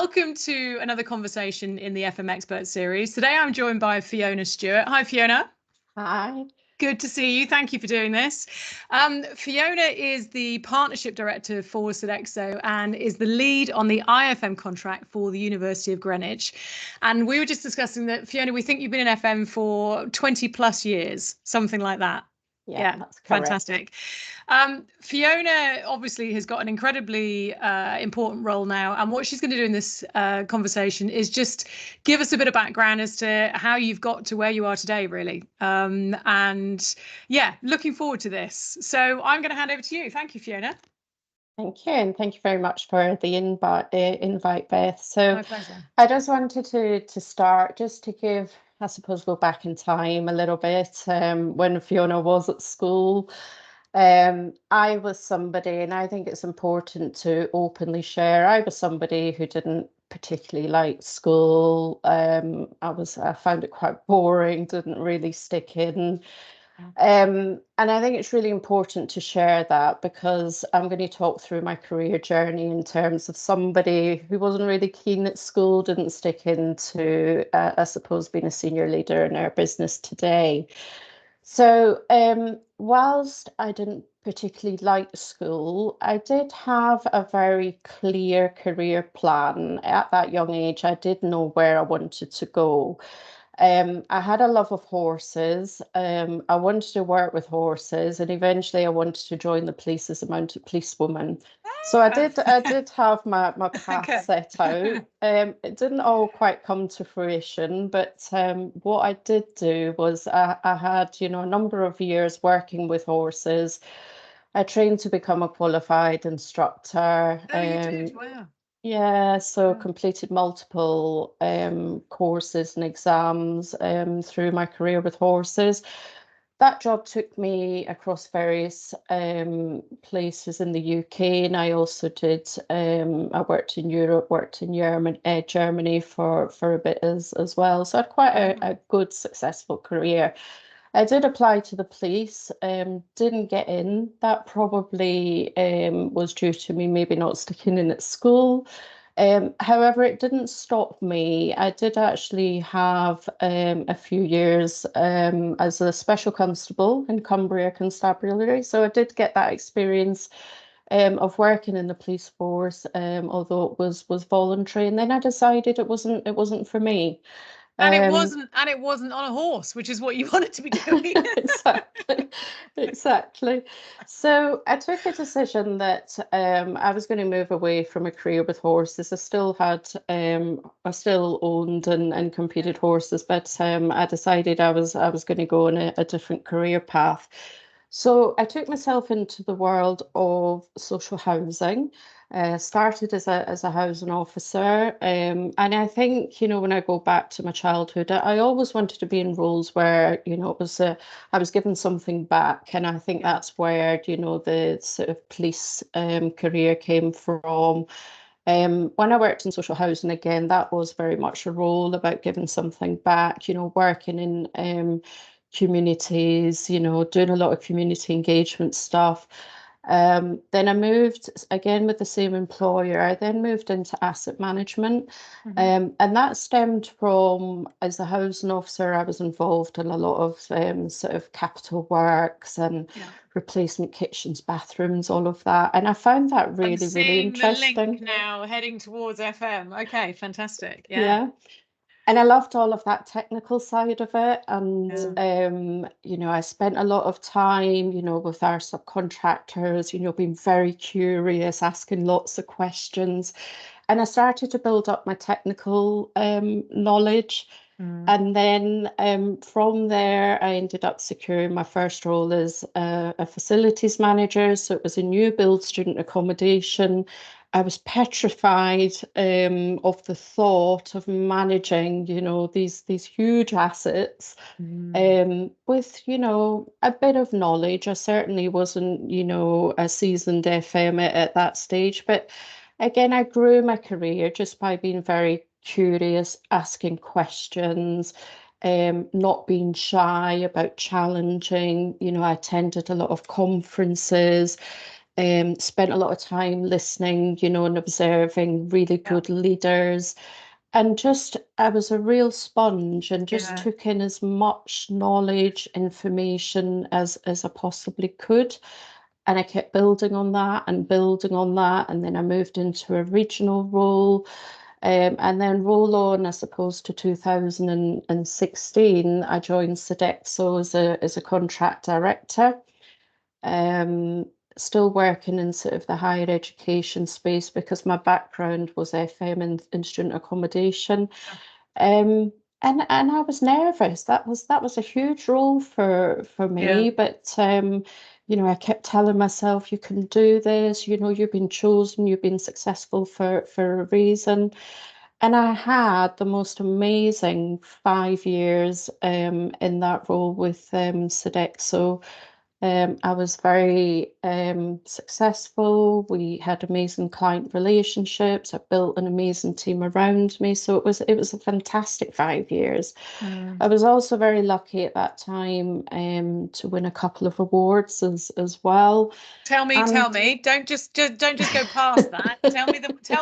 Welcome to another conversation in the FM Expert series. Today I'm joined by Fiona Stewart. Hi, Fiona. Hi. Good to see you. Thank you for doing this. Fiona is the Partnership Director for Sodexo and is the lead on the IFM contract for the University of Greenwich. And we were just discussing that, Fiona, we think you've been in FM for 20 plus years, something like that. Yeah, that's correct. Fantastic. Fiona obviously has got an incredibly important role now, and what she's going to do in this conversation is just give us a bit of background as to how you've got to where you are today, really. And yeah, looking forward to this. So I'm going to hand over to you. Thank you, Fiona. Thank you, and thank you very much for the invite, Beth. So My pleasure. I just wanted to start just to give, I suppose, go back in time a little bit. When Fiona was at school, I was somebody, and I think it's important to openly share, I was somebody who didn't particularly like school. I found it quite boring, didn't really stick in. And I think it's really important to share that, because I'm going to talk through my career journey in terms of somebody who wasn't really keen at school, didn't stick into, I suppose, being a senior leader in our business today. So whilst I didn't particularly like school, I did have a very clear career plan. At that young age, I did know where I wanted to go. I had a love of horses. I wanted to work with horses, and eventually I wanted to join the police as a mounted policewoman. So I did have my path set out. It didn't all quite come to fruition, but what I did do was I had, a number of years working with horses. I trained to become a qualified instructor. Oh, you did? Wow. Yeah, so completed multiple courses and exams through my career with horses. That job took me across various places in the UK, and I also did. I worked in Europe, worked in Germany for a bit as well. So I had quite a good, successful career. I did apply to the police, didn't get in. That probably was due to me maybe not sticking in at school. However, it didn't stop me. I did actually have a few years as a special constable in Cumbria Constabulary. So I did get that experience of working in the police force, although it was voluntary. And then I decided it wasn't for me. And it wasn't on a horse, which is what you wanted to be doing. Exactly. So I took a decision that I was going to move away from a career with horses. I still owned and competed horses, but I decided I was going to go on a different career path. So I took myself into the world of social housing. Started as a housing officer, and I think, when I go back to my childhood, I always wanted to be in roles where, it was I was given something back, and I think that's where, the sort of police career came from. When I worked in social housing, again, that was very much a role about giving something back, working in communities, doing a lot of community engagement stuff. Then I moved again with the same employer. I then moved into asset management, and that stemmed from, as a housing officer, I was involved in a lot of sort of capital works and replacement kitchens, bathrooms, all of that. And I found that really, really interesting. The link now heading towards FM. Okay, fantastic. Yeah. And I loved all of that technical side of it. And, I spent a lot of time, with our subcontractors, being very curious, asking lots of questions. And I started to build up my technical knowledge. And then from there, I ended up securing my first role as a facilities manager. So it was a new build student accommodation. I was petrified of the thought of managing, these huge assets with, a bit of knowledge. I certainly wasn't, a seasoned FM at that stage. But again, I grew my career just by being very curious, asking questions, not being shy about challenging. I attended a lot of conferences. spent a lot of time listening, you know, and observing really good leaders. And just, I was a real sponge and just took in as much knowledge, information as I possibly could. And I kept building on that and building on that. And then I moved into a regional role. And then roll on, I suppose, to 2016, I joined Sodexo as a contract director. Still working in sort of the higher education space because my background was FM and student accommodation. Um, and I was nervous. That was a huge role for me. But you know, I kept telling myself, you can do this, you know, you've been chosen, you've been successful for a reason. And I had the most amazing 5 years in that role with Sodexo. I was very successful. We had amazing client relationships. I built an amazing team around me. So it was a fantastic 5 years. I was also very lucky at that time to win a couple of awards as well. Tell me. Don't just go past that. Tell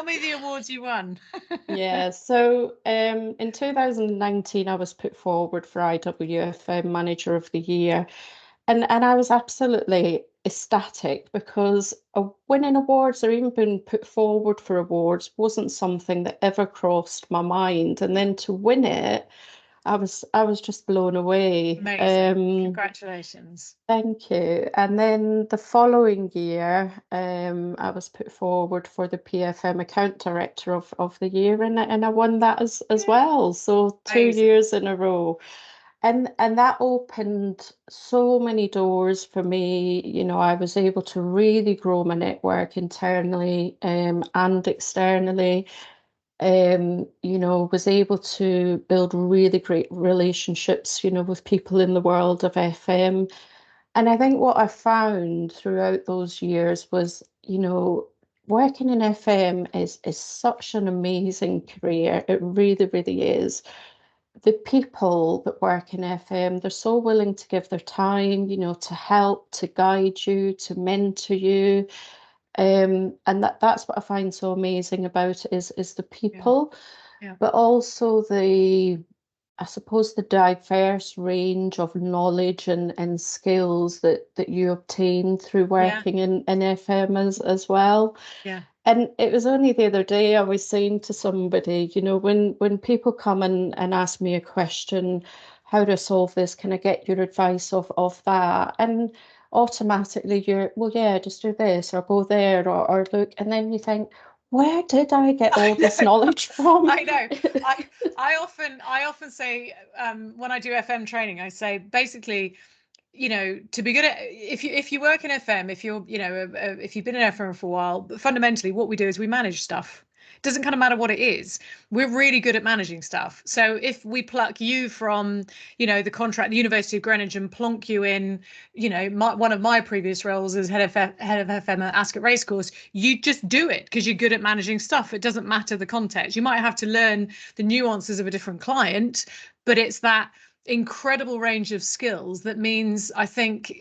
me the awards you won. Yeah, so in 2019, I was put forward for IWF Manager of the Year. And I was absolutely ecstatic because winning awards or even being put forward for awards wasn't something that ever crossed my mind. And then to win it, I was just blown away. Amazing. Congratulations. Thank you. And then the following year, I was put forward for the PFM Account Director of the Year, and I won that as well. So 2 years in a row. And that opened so many doors for me. You know, I was able to really grow my network internally and externally. You know, was able to build really great relationships, you know, with people in the world of FM. And I think what I found throughout those years was, you know, working in FM is such an amazing career. It really, really is. The people that work in FM, they're so willing to give their time, you know, to help, to guide you, to mentor you. And that's what I find so amazing about it is the people, but also I suppose the diverse range of knowledge and skills that you obtain through working in FM as well. Yeah. And it was only the other day I was saying to somebody, you know, when people come and ask me a question, how do I solve this? Can I get your advice of that? And automatically you're, well, yeah, just do this or go there or look. And then you think, where did I get all this knowledge from? I know. I often say when I do FM training, I say basically, you know, to be good at, if you work in FM, if you're, you know, if you've been in FM for a while, fundamentally what we do is we manage stuff. It doesn't kind of matter what it is. We're really good at managing stuff. So if we pluck you from, you know, the contract, the University of Greenwich, and plonk you in, you know, one of my previous roles as head of FM at Ascot Racecourse, you just do it because you're good at managing stuff. It doesn't matter the context. You might have to learn the nuances of a different client, but it's that incredible range of skills that means I think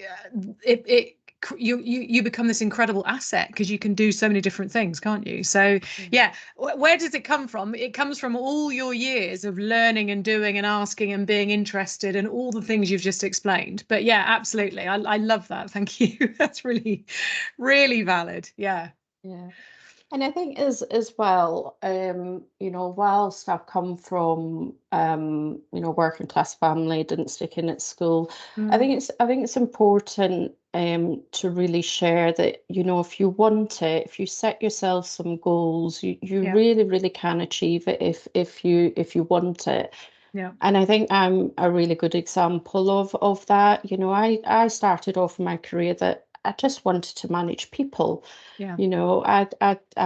you become this incredible asset because you can do so many different things, can't you? So yeah, where does it come from? It comes from all your years of learning and doing and asking and being interested and all the things you've just explained. But yeah, absolutely, I love that. Thank you. That's really valid. Yeah. And I think as well, you know, whilst I've come from you know, working class family, didn't stick in at school, I think it's important to really share that, you know, if you want it, if you set yourself some goals, you really, really can achieve it if you want it. Yeah. And I think I'm a really good example of that. You know, I started off my career that I just wanted to manage people. Yeah. You know, I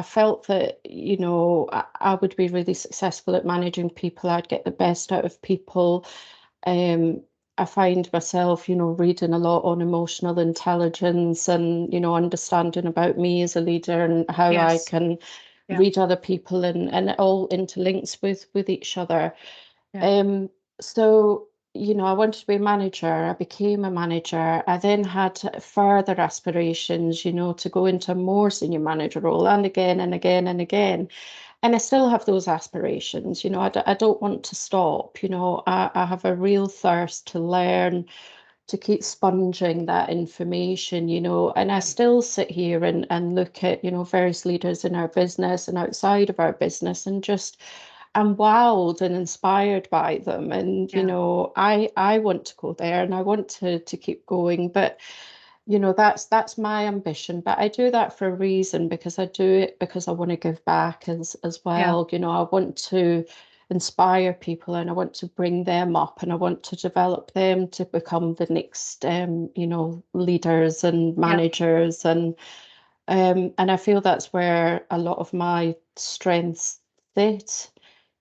felt that, you know, I would be really successful at managing people. I'd get the best out of people. I find myself, you know, reading a lot on emotional intelligence and, you know, understanding about me as a leader and how I can read other people, and it all interlinks with each other. So I wanted to be a manager. I became a manager. I then had further aspirations, to go into a more senior manager role, and again and again and again. And I still have those aspirations. I don't want to stop. I have a real thirst to learn, to keep sponging that information, and I still sit here and look at, various leaders in our business and outside of our business, and just I'm wowed and inspired by them. And, I want to go there, and I want to keep going. But, that's my ambition. But I do that for a reason, because I do it because I want to give back as well. I want to inspire people, and I want to bring them up, and I want to develop them to become the next leaders and managers. And I feel that's where a lot of my strengths sit,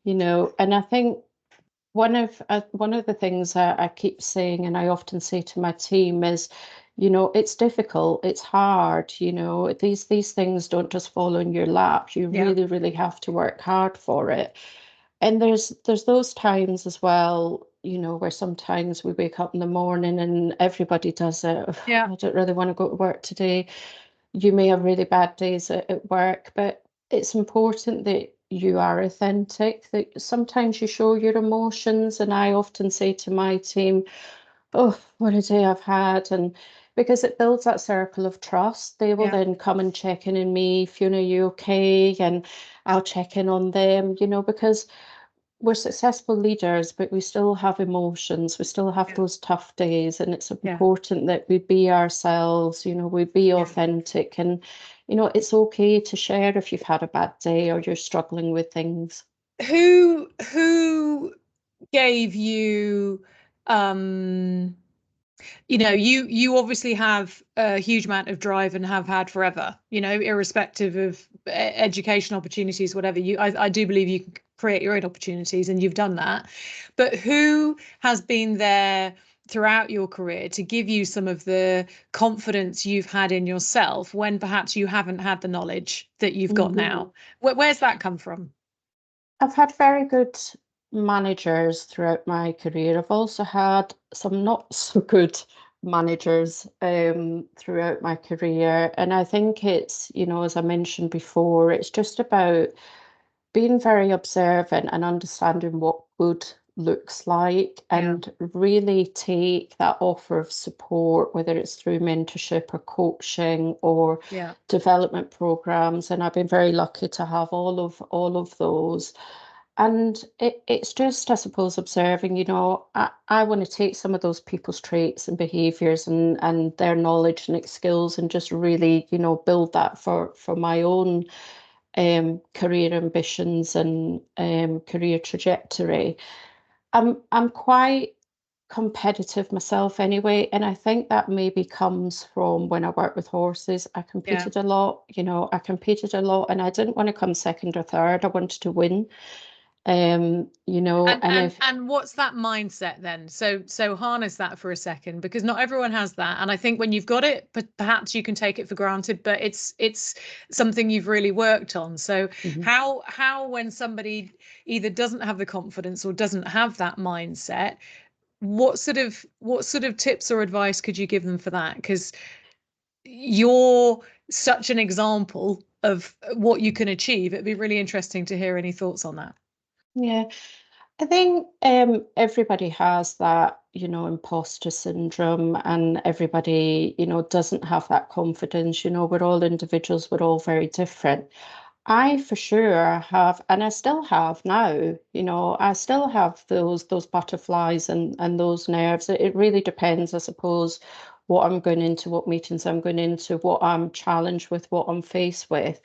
and I think one of the things I keep saying, and I often say to my team, is, it's difficult, it's hard, these things don't just fall in your lap. You really, really have to work hard for it. And there's those times as well, where sometimes we wake up in the morning and everybody does it. I don't really want to go to work today. You may have really bad days at work, but it's important that you are authentic, that sometimes you show your emotions. And I often say to my team, oh, what a day I've had. And because it builds that circle of trust, they will then come and check in on me. Fiona, are you okay? And I'll check in on them, because we're successful leaders, but we still have emotions. We still have those tough days, and it's important that we be ourselves, we be authentic, and, it's okay to share if you've had a bad day or you're struggling with things. Who gave you you obviously have a huge amount of drive and have had forever, irrespective of education opportunities, whatever. I do believe you can create your own opportunities, and you've done that. But who has been there throughout your career to give you some of the confidence you've had in yourself when perhaps you haven't had the knowledge that you've got now? Where's that come from? I've had very good managers throughout my career. I've also had some not so good managers throughout my career. And I think it's, as I mentioned before, it's just about being very observant and understanding what good looks like, and really take that offer of support, whether it's through mentorship or coaching or development programs. And I've been very lucky to have all of those. And it's just, I suppose, observing, I want to take some of those people's traits and behaviors and their knowledge and skills, and just really, build that for my own career ambitions and career trajectory. I'm quite competitive myself anyway, and I think that maybe comes from when I worked with horses. I competed a lot, and I didn't want to come second or third. I wanted to win. And what's that mindset then? So harness that for a second, because not everyone has that. And I think when you've got it, but perhaps you can take it for granted, but it's something you've really worked on. So how when somebody either doesn't have the confidence or doesn't have that mindset, what sort of tips or advice could you give them for that? Because you're such an example of what you can achieve. It'd be really interesting to hear any thoughts on that. Yeah, I think everybody has that, imposter syndrome, and everybody, doesn't have that confidence. We're all individuals, we're all very different. I for sure have, and I still have now, I still have those butterflies and those nerves. It really depends, I suppose, what I'm going into, what meetings I'm going into, what I'm challenged with, what I'm faced with.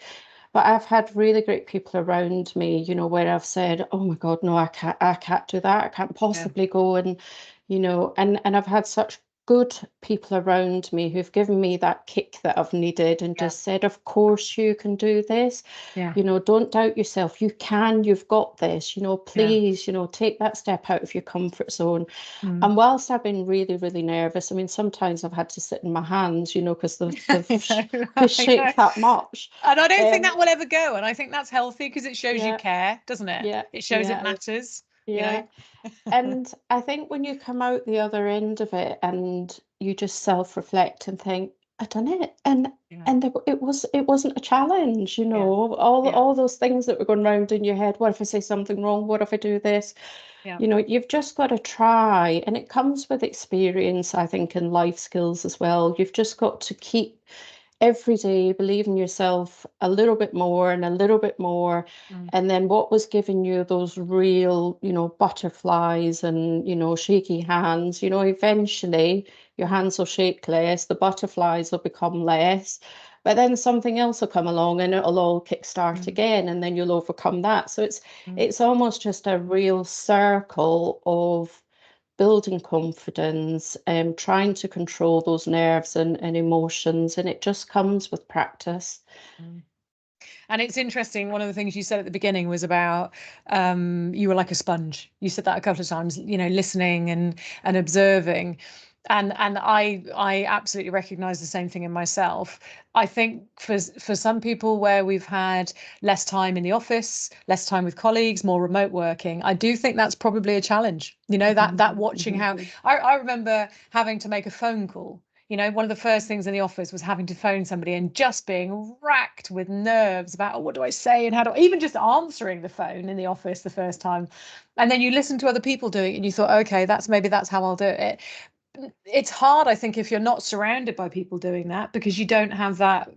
But I've had really great people around me, where I've said, oh my God, no, I can't do that. I can't possibly go. And, and I've had such good people around me who've given me that kick that I've needed, and just said, of course you can do this. Don't doubt yourself. You can, you've got this, please, take that step out of your comfort zone. And whilst I've been really, really nervous, I mean, sometimes I've had to sit in my hands, because they've shake that much. And I don't think that will ever go. And I think that's healthy, because it shows you care, doesn't it? Yeah, It shows it matters. Yeah. And I think when you come out the other end of it and you just self-reflect and think, I done it, Yeah. and it wasn't a challenge, Yeah. all those things that were going round in your head. What if I say something wrong? What if I do this? Yeah. You've just got to try, and it comes with experience, I think, and life skills as well. You've just got to keep every day believe in yourself a little bit more and a little bit more. Mm. And then what was giving you those real, butterflies and, shaky hands, eventually your hands will shake less, the butterflies will become less, but then something else will come along and it'll all kickstart again, and then you'll overcome that. So it's almost just a real circle of building confidence and trying to control those nerves and emotions, and it just comes with practice. And it's interesting, one of the things you said at the beginning was about you were like a sponge. You said that a couple of times, listening and observing. And I absolutely recognize the same thing in myself. I think for some people where we've had less time in the office, less time with colleagues, more remote working, I do think that's probably a challenge. That watching how I remember having to make a phone call. One of the first things in the office was having to phone somebody and just being racked with nerves about, oh, what do I say and how do I, even just answering the phone in the office the first time. And then you listen to other people doing it and you thought, okay, maybe that's how I'll do it. It's hard, I think, if you're not surrounded by people doing that, because you don't have that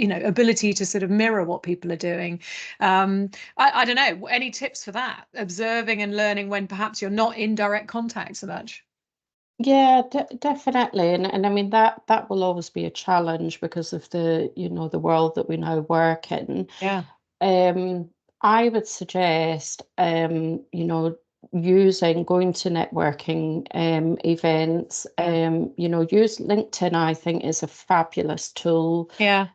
ability to sort of mirror what people are doing. I don't know, any tips for that, observing and learning when perhaps you're not in direct contact so much? Yeah, definitely. And I mean that will always be a challenge because of the world that we now work in. Yeah. Um, I would suggest, going to networking events. Use LinkedIn, I think, is a fabulous tool Yeah.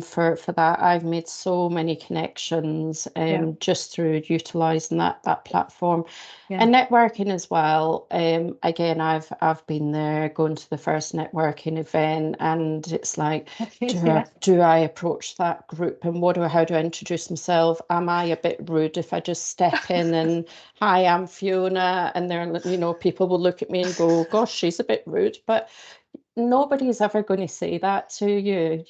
for that. I've made so many connections Yeah. just through utilizing that platform. Yeah. And networking as well. Again, I've been there, going to the first networking event, and it's like, Yeah. do I approach that group, and how do I introduce myself? Am I a bit rude if I just step in and, hi, I'm Fiona, and people will look at me and go, gosh, she's a bit rude, but nobody's ever going to say that to you.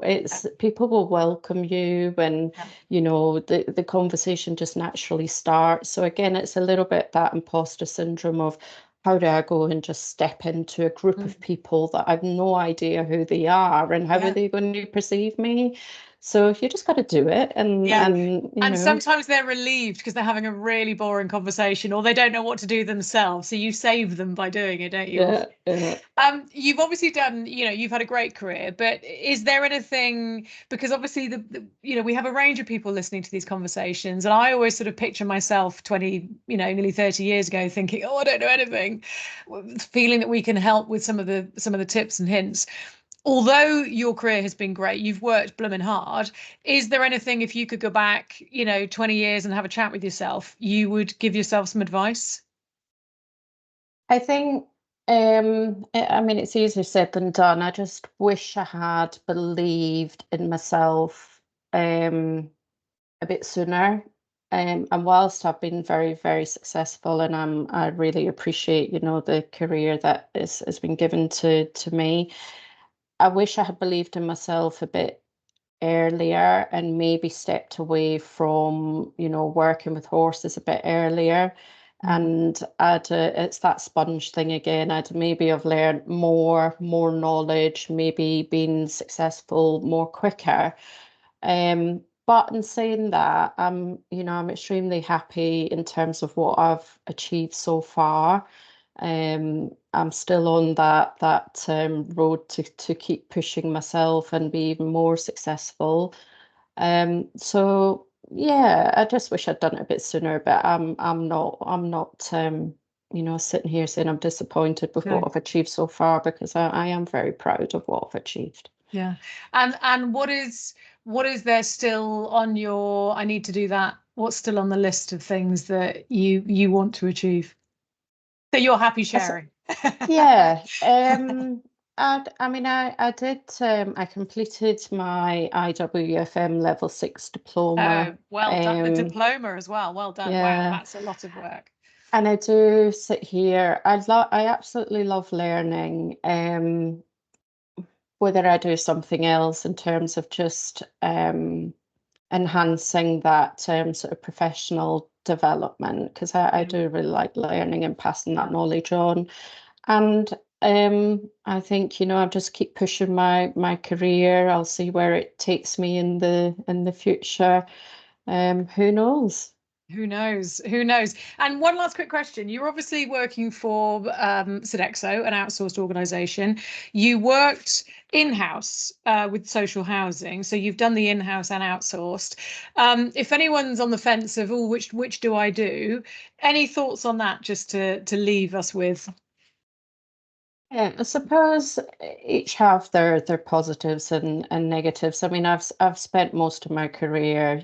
It's people will welcome you, and the conversation just naturally starts. So again, it's a little bit that imposter syndrome of, how do I go and just step into a group of people that I've no idea who they are, and how are they going to perceive me? So you just got to do it, and sometimes they're relieved because they're having a really boring conversation, or they don't know what to do themselves, so you save them by doing it, don't you? Yeah. You've obviously done, you've had a great career, but is there anything, because obviously we have a range of people listening to these conversations, and I always sort of picture myself 20, nearly 30 years ago thinking, oh, I don't know anything, feeling that we can help with some of the tips and hints. Although your career has been great, you've worked blooming hard. Is there anything, if you could go back, 20 years and have a chat with yourself, you would give yourself some advice? I think, I mean, it's easier said than done. I just wish I had believed in myself a bit sooner. And whilst I've been very, very successful, and I really appreciate, the career that has been given to me, I wish I had believed in myself a bit earlier and maybe stepped away from, working with horses a bit earlier. And it's that sponge thing again. I'd maybe have learned more knowledge, maybe been successful more quicker. But in saying that, I'm extremely happy in terms of what I've achieved so far. I'm still on that road to keep pushing myself and be even more successful. So yeah, I just wish I'd done it a bit sooner, but I'm not sitting here saying I'm disappointed with what I've achieved so far, because I am very proud of what I've achieved. Yeah. And what is there still on your, I need to do that? What's still on the list of things that you want to achieve that you're happy sharing? Yeah. I mean, I did, I completed my IWFM level 6 diploma. Oh, well done. The diploma as well. Well done. Wow, Yeah, that's a lot of work. and I do sit here. I absolutely love learning. Whether I do something else in terms of just enhancing that sort of professional development, because I do really like learning and passing that knowledge on. And I think, I'll just keep pushing my career. I'll see where it takes me in the future. Who knows? Who knows? Who knows? And one last quick question. You're obviously working for Sodexo, an outsourced organization. You worked in-house with social housing. So you've done the in-house and outsourced. If anyone's on the fence of, oh, which do I do? Any thoughts on that just to leave us with? Yeah, I suppose each have their positives and negatives. I mean, I've spent most of my career,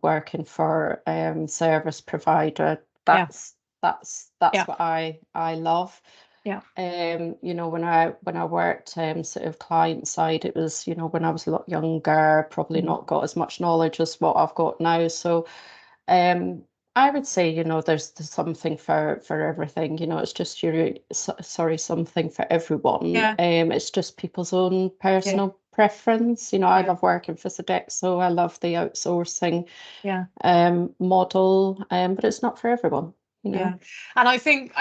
working for service provider. Yeah. That's Yeah. what I love. Yeah. When I worked sort of client side, it was, when I was a lot younger, probably not got as much knowledge as what I've got now. So I would say, there's something for everything. It's just something for everyone. Yeah. It's just people's own Yeah. personal preference. I Yeah. love working for Sodexo. I love the outsourcing Yeah. model, but it's not for everyone. Yeah, and I think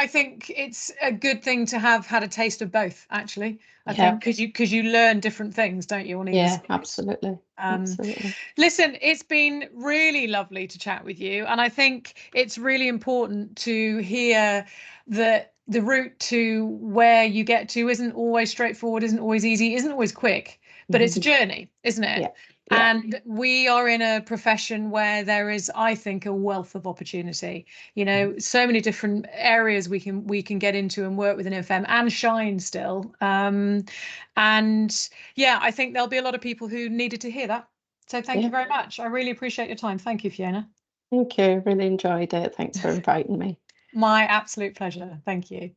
it's a good thing to have had a taste of both, actually. I think because you learn different things, don't you, on either side? Absolutely. Absolutely. Listen, it's been really lovely to chat with you, and I think it's really important to hear that the route to where you get to isn't always straightforward, isn't always easy, isn't always quick, but it's a journey, isn't it? Yeah. And we are in a profession where there is, I think, a wealth of opportunity. So many different areas we can get into and work with an FM and shine still. And yeah, I think there'll be a lot of people who needed to hear that. So thank you very much. I really appreciate your time. Thank you, Fiona. Thank you. Really enjoyed it. Thanks for inviting me. My absolute pleasure. Thank you.